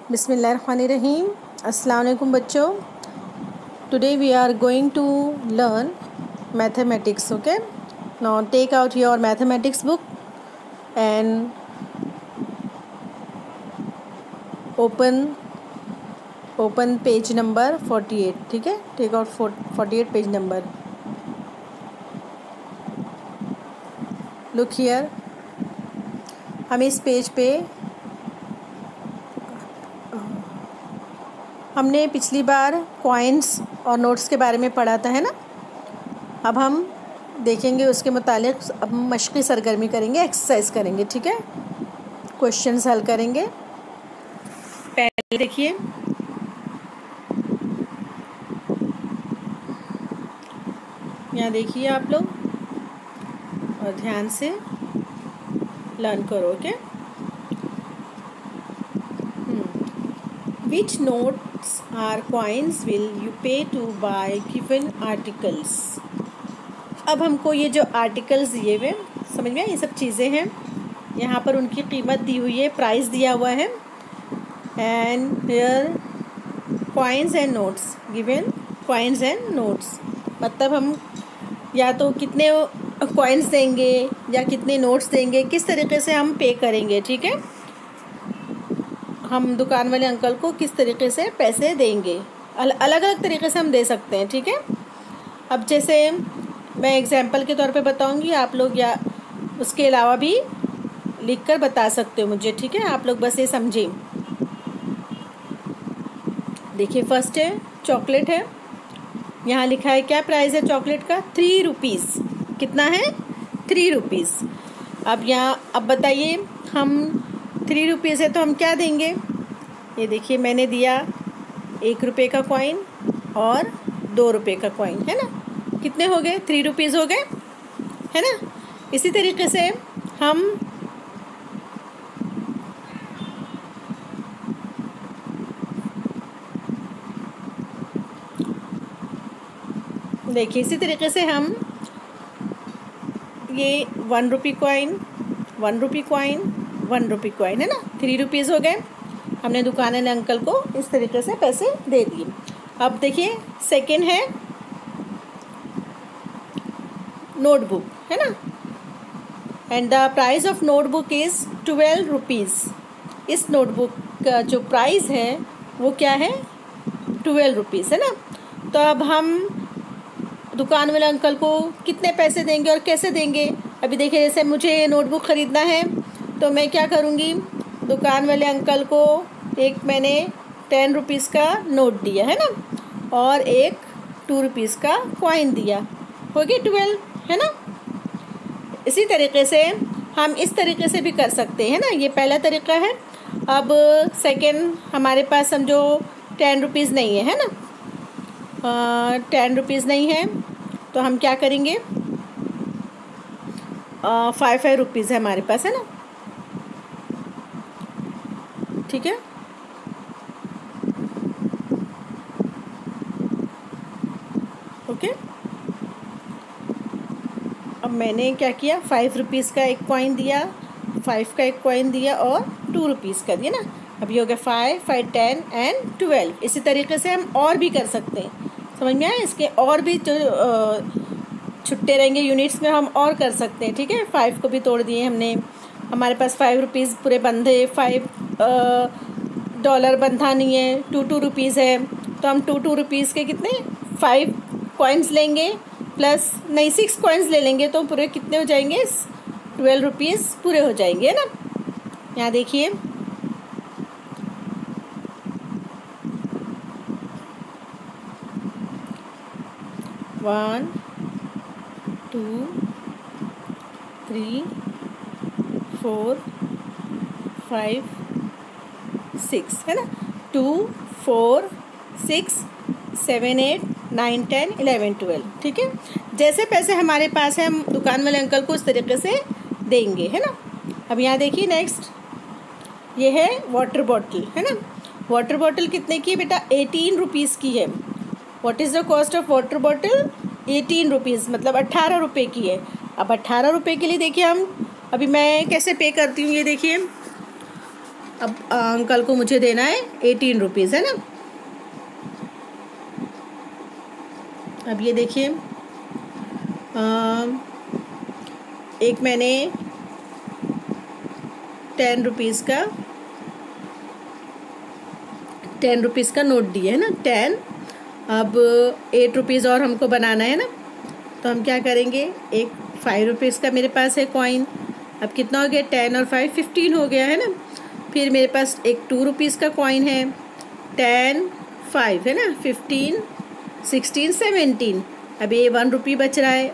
बिस्मिल्लाहिर्रहमानिर्रहीम। अस्सलाम वालेकुम बच्चों। Today we are going to learn mathematics. Okay, now take out your mathematics book and open page number 48। ठीक है, take out 48 page number. Look here, हम इस पेज पे हमने पिछली बार कॉइन्स और नोट्स के बारे में पढ़ा था, है ना। अब हम देखेंगे उसके मुतालिक, अब हम मश्क़ी सरगर्मी करेंगे, एक्सरसाइज करेंगे। ठीक है, क्वेश्चंस हल करेंगे। पहले देखिए, यहाँ देखिए आप लोग और ध्यान से लर्न करो। Okay, Which notes or coins will you pay to buy given articles? अब हमको ये जो आर्टिकल्स दिए हुए, समझ में, ये सब चीज़ें हैं, यहाँ पर उनकी कीमत दी हुई है, प्राइस दिया हुआ है। And here coins and notes given, coins and notes मतलब हम या तो कितने कॉइन्स देंगे या कितने नोट्स देंगे, किस तरीके से हम पे करेंगे। ठीक है, हम दुकान वाले अंकल को किस तरीके से पैसे देंगे, अलग अलग तरीके से हम दे सकते हैं। ठीक है, अब जैसे मैं एग्जांपल के तौर पे बताऊंगी, आप लोग या उसके अलावा भी लिखकर बता सकते हो मुझे। ठीक है, आप लोग बस ये समझें। देखिए, फर्स्ट है चॉकलेट है, यहाँ लिखा है क्या प्राइस है चॉकलेट का, 3 रुपीज़। कितना है, 3 रुपीज़। अब बताइए, हम 3 रुपीज़ है तो हम क्या देंगे। ये देखिए, मैंने दिया 1 रुपये का कॉइन और 2 रुपये का कॉइन, है ना। कितने हो गए, 3 रुपीज़ हो गए, है ना। इसी तरीके से हम देखिए, इसी तरीके से हम ये 1 रुपये कॉइन, 1 रुपये कॉइन, 1 रुपये कॉइन, है ना, 3 रुपीज़ हो गए। हमने दुकान वाले अंकल को इस तरीके से पैसे दे दिए। अब देखिए, सेकंड है नोटबुक, है ना। And the price of notebook is 12 rupees. इस नोटबुक का जो प्राइस है वो क्या है, 12 रुपीज़, है ना। तो अब हम दुकान वाले अंकल को कितने पैसे देंगे और कैसे देंगे। अभी देखिए, जैसे मुझे नोटबुक ख़रीदना है तो मैं क्या करूँगी, दुकान वाले अंकल को एक मैंने 10 रुपीज़ का नोट दिया, है ना, और एक 2 रुपीज़ का कॉइन दिया, हो गया 12, है ना। इसी तरीके से हम इस तरीके से भी कर सकते हैं ना, ये पहला तरीका है। अब सेकंड, हमारे पास समझो 10 रुपीज़ नहीं है ना, 10 रुपीज़ नहीं है तो हम क्या करेंगे, 5 रुपीज़ है हमारे पास, है ना। ठीक है, ओके। अब मैंने क्या किया, 5 रुपीज़ का एक कॉइन दिया, 5 का एक कॉइन दिया और 2 रुपीज़ का दिया ना। अब ये हो गया 5, 5, 10 एंड 12। इसी तरीके से हम और भी कर सकते हैं, समझ में आया। इसके और भी जो छुट्टे रहेंगे यूनिट्स में, हम और कर सकते हैं। ठीक है, 5 को भी तोड़ दिए हमने, हमारे पास 5 रुपीज़ पूरे बंधे, $5 बंधा नहीं है, 2 रुपीज़ है तो हम 2 रुपीज़ के कितने 5 कॉइन्स लेंगे, प्लस नहीं 6 कॉइन्स ले लेंगे तो पूरे कितने हो जाएंगे, 12 रुपीज़ पूरे हो जाएंगे, है ना। यहाँ देखिए, वन, 2, 3, 4, 5, 6, है ना, 2, 4, 6, 7, 8, 9, 10, 11, 12। ठीक है, जैसे पैसे हमारे पास है हम दुकान वाले अंकल को उस तरीके से देंगे, है ना। अब यहाँ देखिए, नेक्स्ट ये है वाटर बॉटल, है ना। वाटर बॉटल कितने की है बेटा, 18 रुपीज़ की है। What is the cost of water bottle, 18 rupees, मतलब 18 रुपये की है। अब 18 रुपये के लिए देखिए, हम अभी मैं कैसे पे करती हूँ, ये देखिए, अब अंकल को मुझे देना है 18 रुपीज़, है ना। अब ये देखिए, एक मैंने 10 रुपीज़ का नोट दिया है ना, 10। अब 8 रुपीज़ और हमको बनाना है ना, तो हम क्या करेंगे, एक 5 रुपीज़ का मेरे पास है कॉइन। अब कितना हो गया, 10 और 5 15 हो गया, है ना। फिर मेरे पास एक 2 रुपीज़ का कॉइन है, 10 5 है ना, 15 16 17। अब ये 1 रुपी बच रहा है।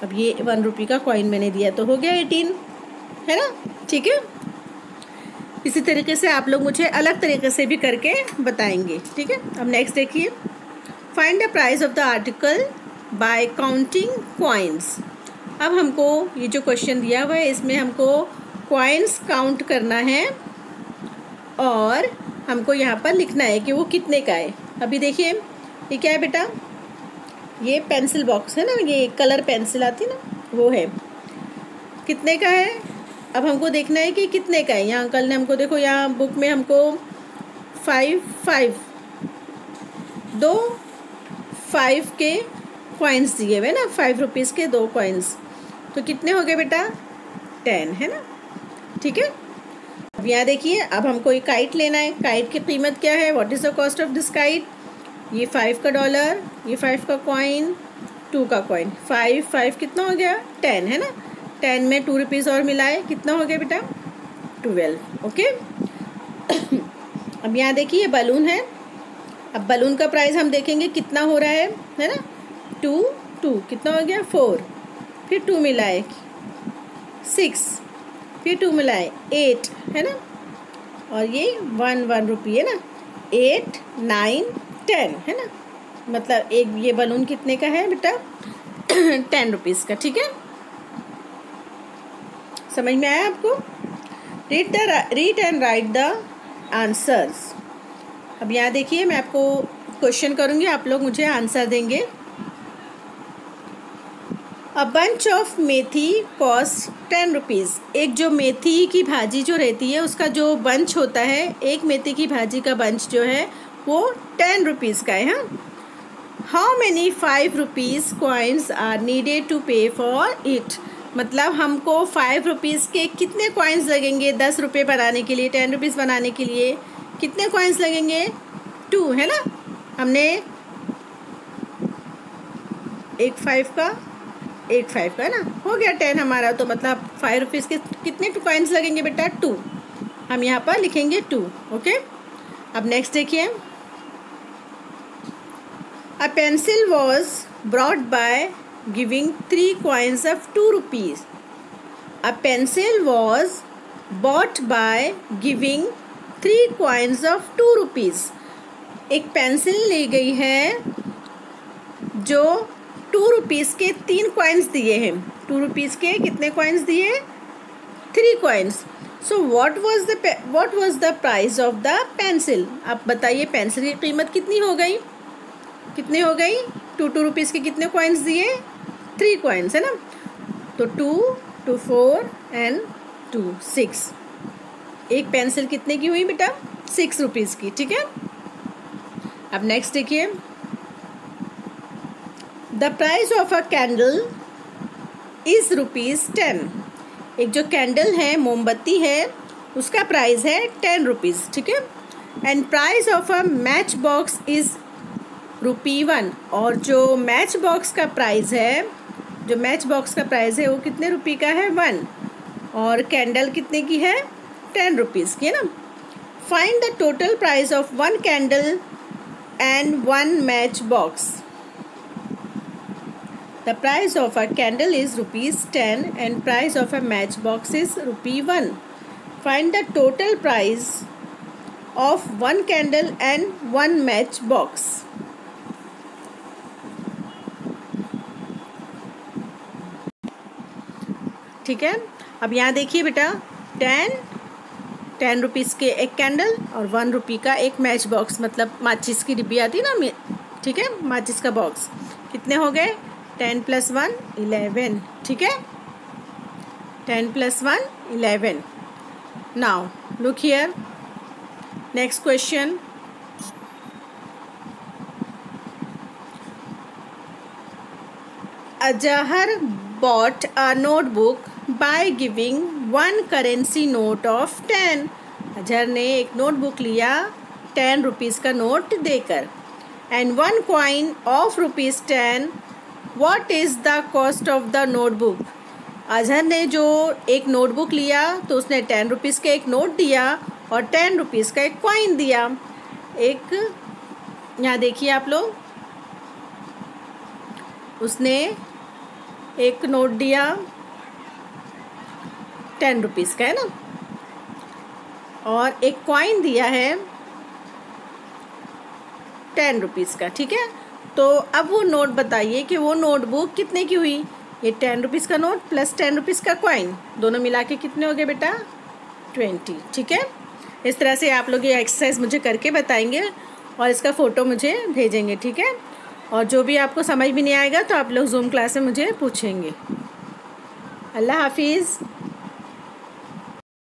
अब ये 1 रुपी का कॉइन मैंने दिया, तो हो गया 18, है ना। ठीक है, इसी तरीके से आप लोग मुझे अलग तरीके से भी करके बताएंगे, ठीक है। अब नेक्स्ट देखिए, find the price of the article by counting coins. अब हमको ये जो क्वेश्चन दिया हुआ है, इसमें हमको कॉइन्स काउंट करना है और हमको यहाँ पर लिखना है कि वो कितने का है। अभी देखिए, ये क्या है बेटा, ये पेंसिल बॉक्स है ना, ये कलर पेंसिल आती है ना, वो है, कितने का है। अब हमको देखना है कि कितने का है। यहाँ अंकल ने हमको, देखो यहाँ बुक में हमको 5 दो 5 के कॉइन्स दिए हुए ना, 5 रुपीज़ के 2 कॉइन्स, तो कितने हो गए बेटा, 10, है ना। ठीक है, अब यहाँ देखिए, अब हमको एक काइट लेना है। काइट की कीमत क्या है, what is the cost of this kite. ये 5 का डॉलर, ये 5 का कॉइन, 2 का कॉइन, 5 कितना हो गया, 10, है ना। 10 में 2 रुपीज़ और मिलाए, कितना हो गया बेटा, 12। ओके। अब यहाँ देखिए, ये बलून है। अब बलून का प्राइस हम देखेंगे कितना हो रहा है ना। 2 कितना हो गया, 4, फिर 2 मिलाए 6, फिर 2 मिलाए 8, है ना। और ये 1 रुपी है ना, 8 9 10, है ना। मतलब एक ये बलून कितने का है बेटा, 10 रुपीज़ का। ठीक है, समझ में आया आपको। Read and right the answers. अब यहाँ देखिए, मैं आपको क्वेश्चन करूँगी, आप लोग मुझे आंसर देंगे। A bunch of methi cost 10 rupees. एक जो मेथी की भाजी जो रहती है, उसका जो बंच होता है, एक मेथी की भाजी का बंच जो है वो 10 रुपीज़ का है। हाँ, how many 5 rupees coins are needed to pay for it. मतलब हमको 5 रुपीज़ के कितने कॉइन्स लगेंगे 10 रुपये बनाने के लिए, 10 रुपीज़ बनाने के लिए कितने कॉइन्स लगेंगे, 2, है ना। हमने एक 5 का है ना, हो गया 10 हमारा। तो मतलब 5 रुपीज़ के कितने कॉइन्स लगेंगे बेटा, 2। हम यहाँ पर लिखेंगे 2। ओके। अब नेक्स्ट देखिए, a pencil was brought by giving 3 coins of 2 rupees. A pencil was bought by giving 3 coins of 2 rupees. एक पेंसिल ली गई है जो 2 रुपीज़ के 3 कॉइन्स दिए हैं। 2 रुपीज़ के कितने कॉइन्स दिए, 3 coins. So what was the price of the pencil. आप बताइए, पेंसिल की कीमत कितनी हो गई, 2 रुपीज़ के कितने कॉइन्स दिए, 3 कॉइन्स, है ना। तो 2 4 एंड 2 6। एक पेंसिल कितने की हुई बेटा, 6 रुपीज़ की। ठीक है, अब नेक्स्ट देखिए, the price of a candle is ₹10। एक जो कैंडल है, मोमबत्ती है, उसका प्राइस है 10 रुपीज़। ठीक है, and price of a match box is ₹1। और जो मैच बॉक्स का प्राइस है, वो कितने रुपये का है, 1। और कैंडल कितने की है, 10 रुपीज़ की, है ना। Find the total price of 1 candle and 1 match box. The price of a candle is ₹10 and price of a matchbox is ₹1. Find the total price of 1 candle and 1 matchbox. ठीक है, अब यहाँ देखिए बेटा, 10 रुपीज़ के एक कैंडल और 1 रुपी का एक मैच बॉक्स, मतलब माचिस की डिब्बी आती है ना, ठीक है, माचिस का बॉक्स। कितने हो गए, 10 + 1 11। ठीक है, 10 + 1 11। Now Look here. Next question. Azhar bought a notebook by giving one currency note of 10. Azhar ने एक नोटबुक लिया 10 रुपीज़ का नोट देकर. And one coin of rupees 10. What is the cost of the notebook? Azhar ने जो एक नोटबुक लिया तो उसने 10 रुपीज़ का एक नोट दिया और 10 रुपीज़ का एक कॉइन दिया. एक यहाँ देखिए आप लोग, उसने एक नोट दिया 10 रुपीज़ का, है ना, और एक कॉइन दिया है 10 रुपीज़ का. ठीक है, तो अब वो नोट बताइए कि वो नोटबुक कितने की हुई. ये 10 रुपीज़ का नोट प्लस 10 रुपीज़ का कॉइन, दोनों मिला के कितने हो गए बेटा? 20. ठीक है, इस तरह से आप लोग ये एक्सरसाइज मुझे करके बताएंगे और इसका फ़ोटो मुझे भेजेंगे. ठीक है, और जो भी आपको समझ में नहीं आएगा तो आप लोग जूम क्लास में मुझे पूछेंगे. अल्लाह हाफिज़.